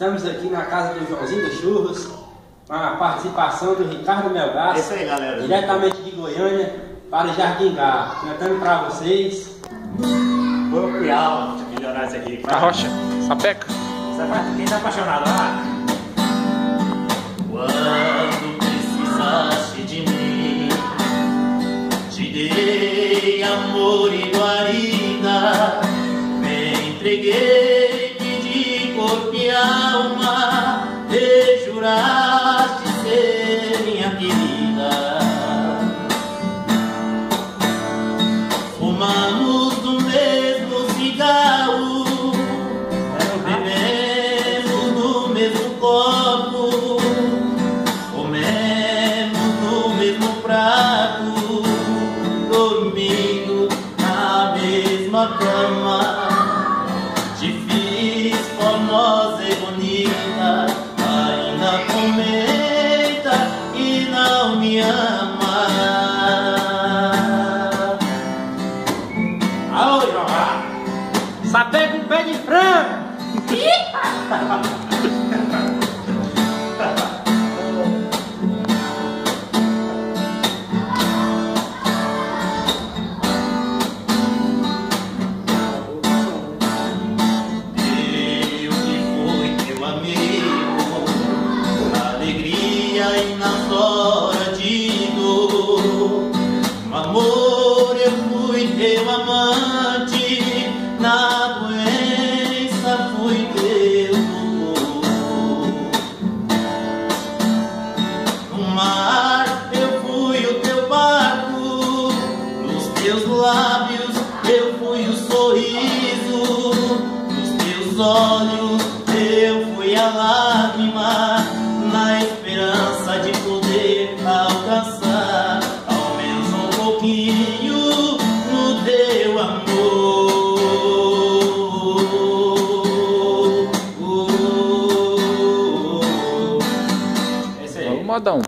Estamos aqui na casa do Joãozinho dos Churros, com a participação do Ricardo Melgaço. É isso aí, galera. Diretamente de Goiânia para o Jardim Gá. Cantando para vocês. Vou criar, deixa eu melhorar isso aqui. A rocha, sapeca. Quem tá apaixonado lá? Quando precisaste de mim, te dei amor e guarida, me entreguei-me de corpo e alma, e juraste ser minha querida. Fumamos do mesmo cigarro, bebemos no mesmo copo, comemos no mesmo prato, dormindo na mesma cama. Te fiz formosa e bonita, ainda comenta e não me ama. Aô, João! Sapeca com pé de frango! Eu que fui teu amigo, na alegria e nas horas de dor. No amor eu fui teu amante, na doença fui teu doutor. No mar eu fui o teu barco, nos teus lábios eu fui o sorriso, nos teus olhos eu fui a lágrima, na esperança de poder alcançar ao menos um pouquinho no teu amor. É isso aí. Vamos, modão.